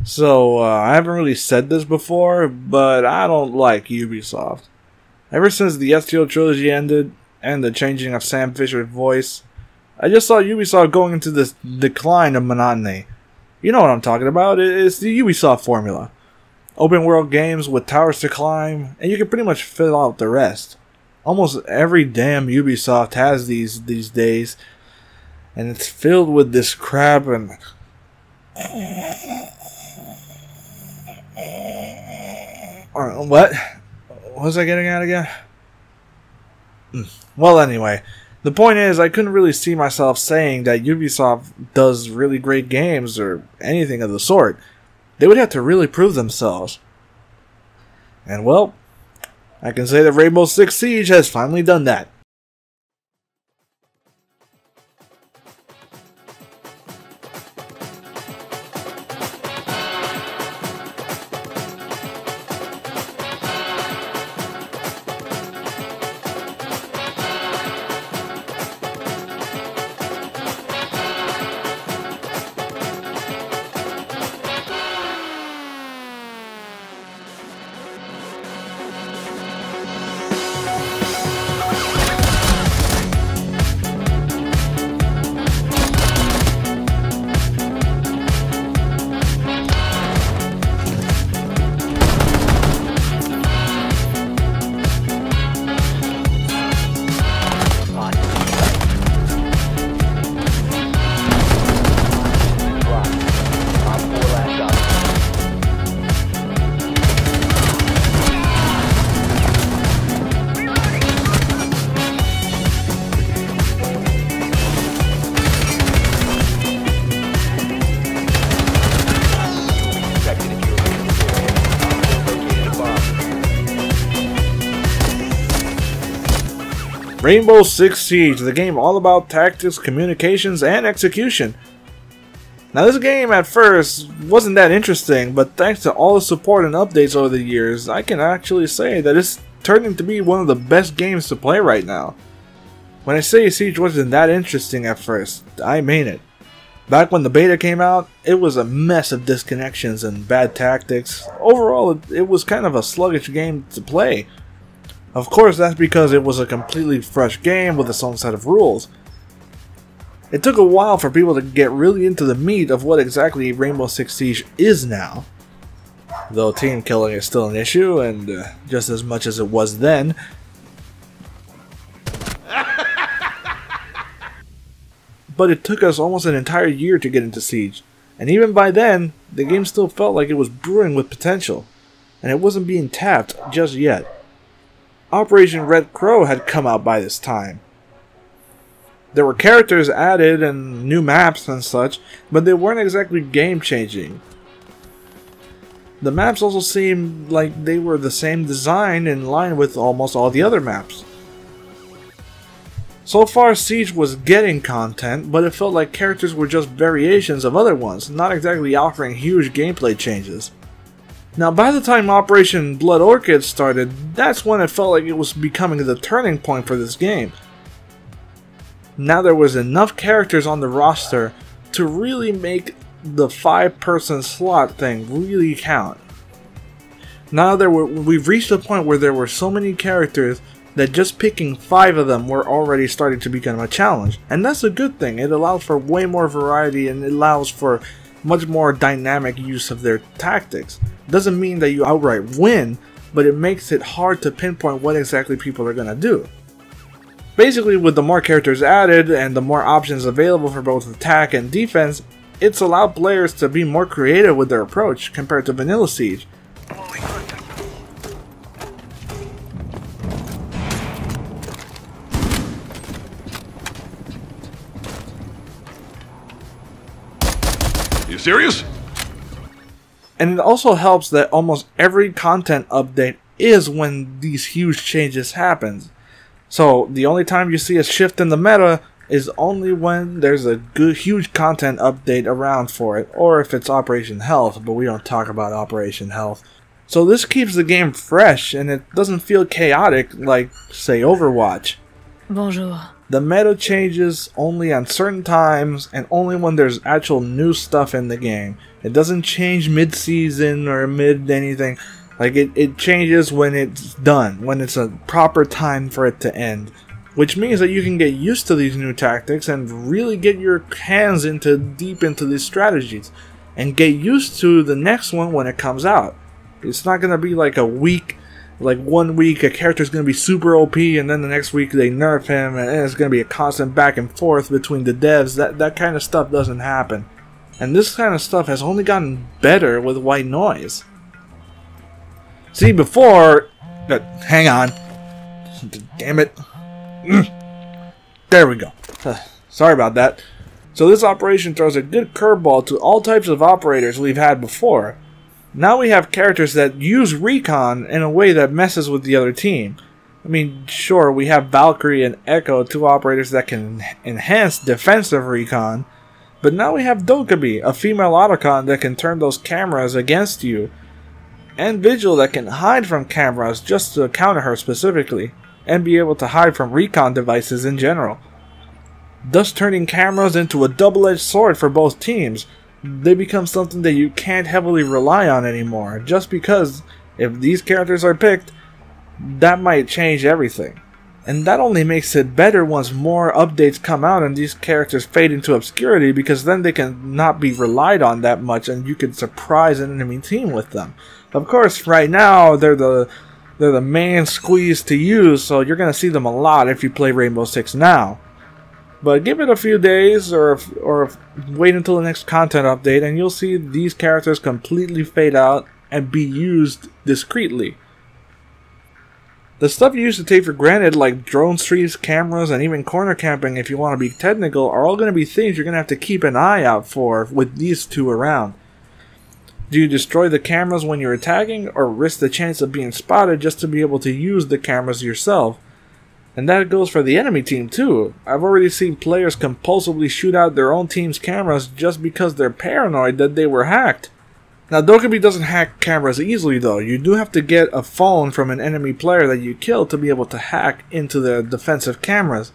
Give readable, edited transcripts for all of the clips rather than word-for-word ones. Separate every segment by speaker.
Speaker 1: So, I haven't really said this before, but I don't like Ubisoft. Ever since the STO trilogy ended, and the changing of Sam Fisher's voice, I just saw Ubisoft going into this decline of monotony. You know what I'm talking about, it's the Ubisoft formula. Open world games with towers to climb, and you can pretty much fill out the rest. Almost every damn Ubisoft has these days, and it's filled with this crap and... What? What was I getting at again? Well, anyway, the point is I couldn't really see myself saying that Ubisoft does really great games or anything of the sort. They would have to really prove themselves. And well, I can say that Rainbow Six Siege has finally done that. Rainbow Six Siege, the game all about tactics, communications, and execution. Now this game at first wasn't that interesting, but thanks to all the support and updates over the years, I can actually say that it's turning to be one of the best games to play right now. When I say Siege wasn't that interesting at first, I mean it. Back when the beta came out, it was a mess of disconnections and bad tactics. Overall, it was kind of a sluggish game to play. Of course, that's because it was a completely fresh game with its own set of rules. It took a while for people to get really into the meat of what exactly Rainbow Six Siege is now. Though team killing is still an issue, and just as much as it was then. But it took us almost an entire year to get into Siege, and even by then, the game still felt like it was brewing with potential, and it wasn't being tapped just yet. Operation Red Crow had come out by this time. There were characters added and new maps and such, but they weren't exactly game-changing. The maps also seemed like they were the same design in line with almost all the other maps. So far, Siege was getting content, but it felt like characters were just variations of other ones, not exactly offering huge gameplay changes. Now, by the time Operation Blood Orchid started, that's when it felt like it was becoming the turning point for this game. Now there was enough characters on the roster to really make the 5-person slot thing really count. Now we've reached a point where there were so many characters that just picking 5 of them were already starting to become a challenge. And that's a good thing. It allows for way more variety and it allows for much more dynamic use of their tactics. Doesn't mean that you outright win, but it makes it hard to pinpoint what exactly people are gonna do. Basically, with the more characters added and the more options available for both attack and defense, it's allowed players to be more creative with their approach compared to vanilla Siege.
Speaker 2: You serious?
Speaker 1: And it also helps that almost every content update is when these huge changes happen. So the only time you see a shift in the meta is only when there's a good huge content update around for it, or if it's Operation Health, but we don't talk about Operation Health. So this keeps the game fresh and it doesn't feel chaotic like, say, Overwatch.
Speaker 3: Bonjour.
Speaker 1: The meta changes only on certain times and only when there's actual new stuff in the game. It doesn't change mid-season or mid anything. Like it changes when it's done, when it's a proper time for it to end. Which means that you can get used to these new tactics and really get your hands deep into these strategies. And get used to the next one when it comes out. It's not going to be like a week. Like 1 week a character's going to be super OP and then the next week they nerf him and it's going to be a constant back and forth between the devs. That kind of stuff doesn't happen. And this kind of stuff has only gotten better with white noise. See, before... hang on. Damn it. There we go. Sorry about that. So this operation throws a good curveball to all types of operators we've had before. Now we have characters that use recon in a way that messes with the other team. I mean, sure, we have Valkyrie and Echo, two operators that can enhance defensive recon, but now we have Dokkaebi, a female Otacon that can turn those cameras against you, and Vigil that can hide from cameras just to counter her specifically, and be able to hide from recon devices in general. Thus turning cameras into a double-edged sword for both teams. They become something that you can't heavily rely on anymore, just because if these characters are picked, that might change everything. And that only makes it better once more updates come out and these characters fade into obscurity, because then they can not be relied on that much and you can surprise an enemy team with them. Of course, right now they're the main squeeze to use, so you're going to see them a lot if you play Rainbow Six now. But give it a few days or wait until the next content update and you'll see these characters completely fade out and be used discreetly. The stuff you used to take for granted, like drone streaks, cameras, and even corner camping if you want to be technical, are all going to be things you're going to have to keep an eye out for with these two around. Do you destroy the cameras when you're attacking, or risk the chance of being spotted just to be able to use the cameras yourself? And that goes for the enemy team too. I've already seen players compulsively shoot out their own team's cameras just because they're paranoid that they were hacked. Now Dokkaebi doesn't hack cameras easily though. You do have to get a phone from an enemy player that you kill to be able to hack into the defensive cameras.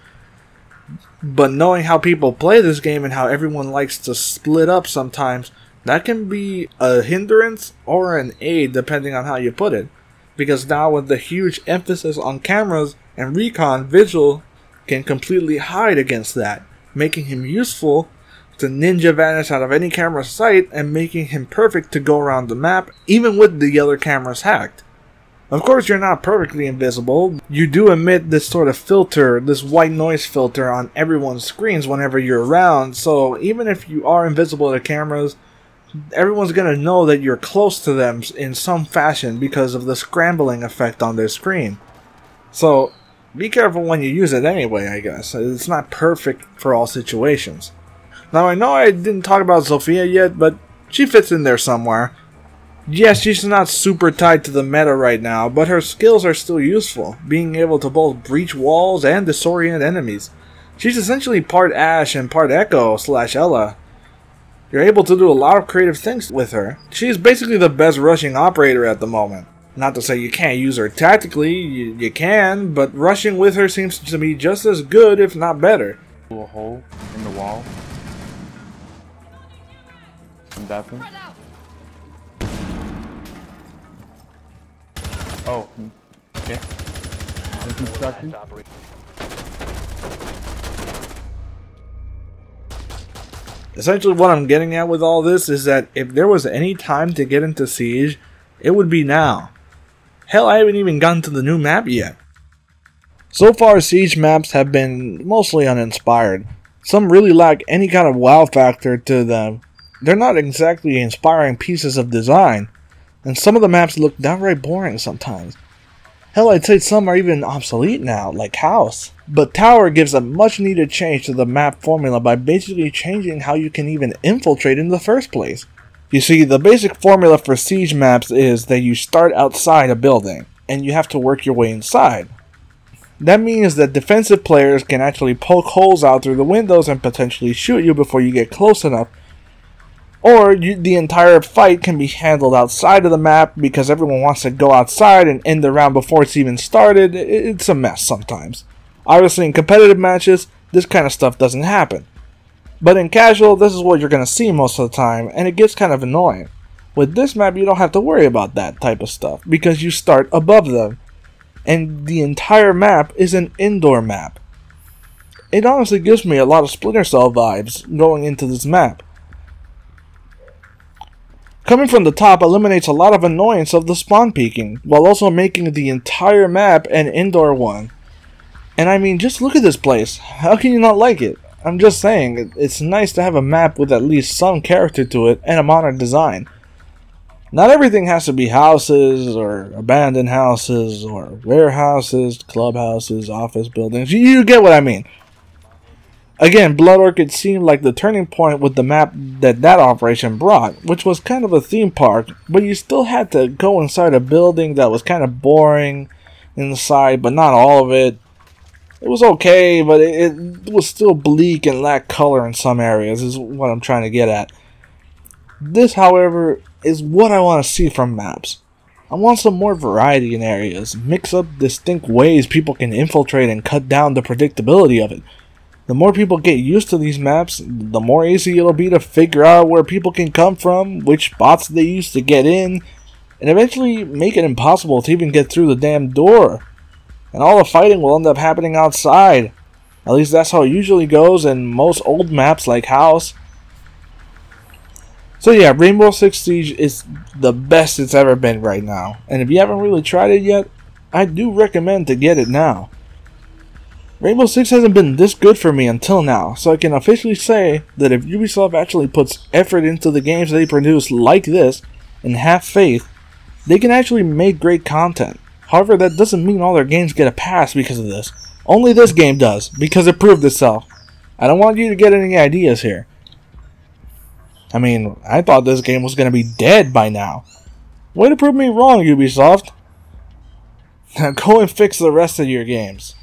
Speaker 1: But knowing how people play this game and how everyone likes to split up sometimes, that can be a hindrance or an aid depending on how you put it. Because now with the huge emphasis on cameras and recon, Vigil can completely hide against that, making him useful to ninja vanish out of any camera sight and making him perfect to go around the map, even with the other cameras hacked. Of course, you're not perfectly invisible. You do emit this sort of filter, this white noise filter on everyone's screens whenever you're around, so even if you are invisible to cameras, everyone's going to know that you're close to them in some fashion because of the scrambling effect on their screen. So, be careful when you use it anyway, I guess. It's not perfect for all situations. Now, I know I didn't talk about Sophia yet, but she fits in there somewhere. Yes, she's not super tied to the meta right now, but her skills are still useful, being able to both breach walls and disorient enemies. She's essentially part Ashe and part Echo / Ella. You're able to do a lot of creative things with her. She's basically the best rushing operator at the moment. Not to say you can't use her tactically, you can, but rushing with her seems to be just as good, if not better.
Speaker 3: A hole in the wall. Some bathroom. Oh, okay. Construction.
Speaker 1: Essentially what I'm getting at with all this is that if there was any time to get into Siege, it would be now. Hell, I haven't even gotten to the new map yet. So far, Siege maps have been mostly uninspired. Some really lack any kind of wow factor to them. They're not exactly inspiring pieces of design, and some of the maps look downright boring sometimes. Hell, I'd say some are even obsolete now, like House. But Tower gives a much needed change to the map formula by basically changing how you can even infiltrate in the first place. You see, the basic formula for Siege maps is that you start outside a building, and you have to work your way inside. That means that defensive players can actually poke holes out through the windows and potentially shoot you before you get close enough. Or the entire fight can be handled outside of the map because everyone wants to go outside and end the round before it's even started. It's a mess sometimes. Obviously in competitive matches, this kind of stuff doesn't happen. But in casual, this is what you're going to see most of the time, and it gets kind of annoying. With this map, you don't have to worry about that type of stuff, because you start above them. And the entire map is an indoor map. It honestly gives me a lot of Splinter Cell vibes going into this map. Coming from the top eliminates a lot of annoyance of the spawn peeking, while also making the entire map an indoor one. And I mean, just look at this place. How can you not like it? I'm just saying, it's nice to have a map with at least some character to it and a modern design. Not everything has to be houses, or abandoned houses, or warehouses, clubhouses, office buildings. You get what I mean. Again, Blood Orchid seemed like the turning point with the map that operation brought, which was kind of a theme park, but you still had to go inside a building that was kind of boring inside, but not all of it. It was okay, but it was still bleak and lacked color in some areas, is what I'm trying to get at. This, however, is what I want to see from maps. I want some more variety in areas, mix up distinct ways people can infiltrate and cut down the predictability of it. The more people get used to these maps, the more easy it'll be to figure out where people can come from, which spots they use to get in, and eventually make it impossible to even get through the damn door. And all the fighting will end up happening outside. At least that's how it usually goes in most old maps like House. So yeah, Rainbow Six Siege is the best it's ever been right now. And if you haven't really tried it yet, I do recommend to get it now. Rainbow Six hasn't been this good for me until now, so I can officially say that if Ubisoft actually puts effort into the games they produce like this, and have faith, they can actually make great content. However, that doesn't mean all their games get a pass because of this. Only this game does, because it proved itself. I don't want you to get any ideas here. I mean, I thought this game was going to be dead by now. Way to prove me wrong, Ubisoft. Now go and fix the rest of your games.